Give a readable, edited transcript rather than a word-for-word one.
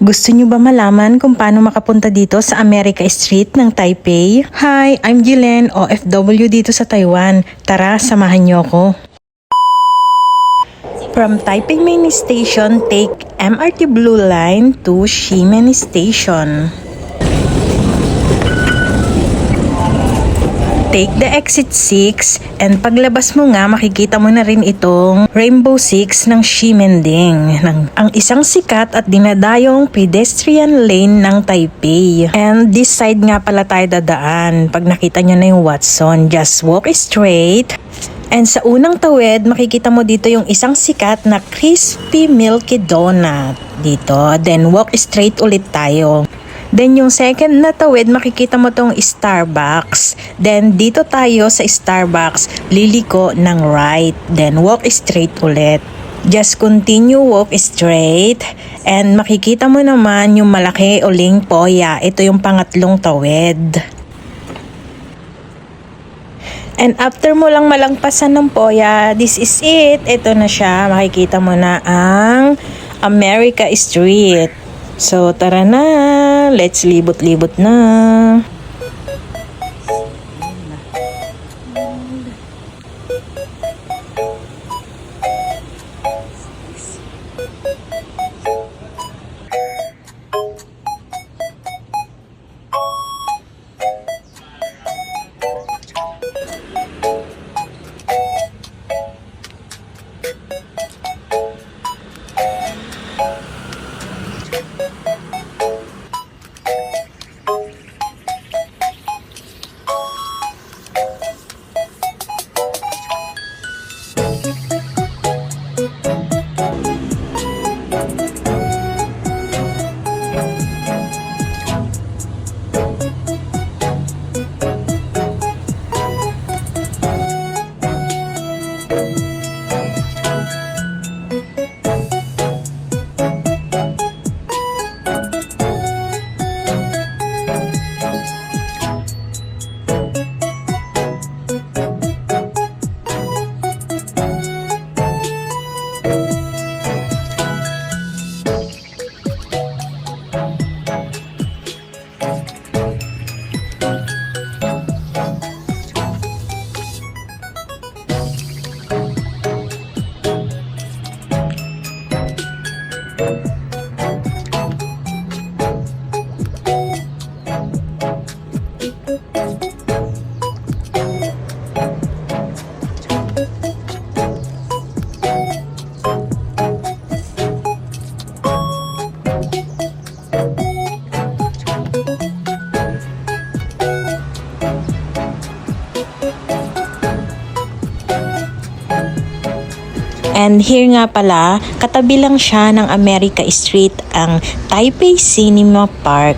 Gusto nyo ba malaman kung paano makapunta dito sa America Street ng Taipei? Hi, I'm Gillen, OFW dito sa Taiwan. Tara, samahan nyo ako. From Taipei Main Station, take MRT Blue Line to Ximen Station. Take the exit 6 and paglabas mo nga makikita mo na rin itong Rainbow 6 ng Ximending, ang isang sikat at dinadayong pedestrian lane ng Taipei. And this side nga pala tayo dadaan. Pag nakita nyo na yung Watson, just walk straight. And sa unang tawid, makikita mo dito yung isang sikat na crispy milky donut dito. Then walk straight ulit tayo. Then yung second na tawid, makikita mo tong Starbucks. Then dito tayo sa Starbucks, liliko ng right. Then walk straight ulit. Just continue walk straight. And makikita mo naman yung malaki uling Poya. Ito yung pangatlong tawid. And after mo lang malangpasan ng Poya, this is it. Ito na siya. Makikita mo na ang America Street. So tara na, let's libot-libot na. And here nga pala, katabi lang siya ng America Street ang Taipei Cinema Park.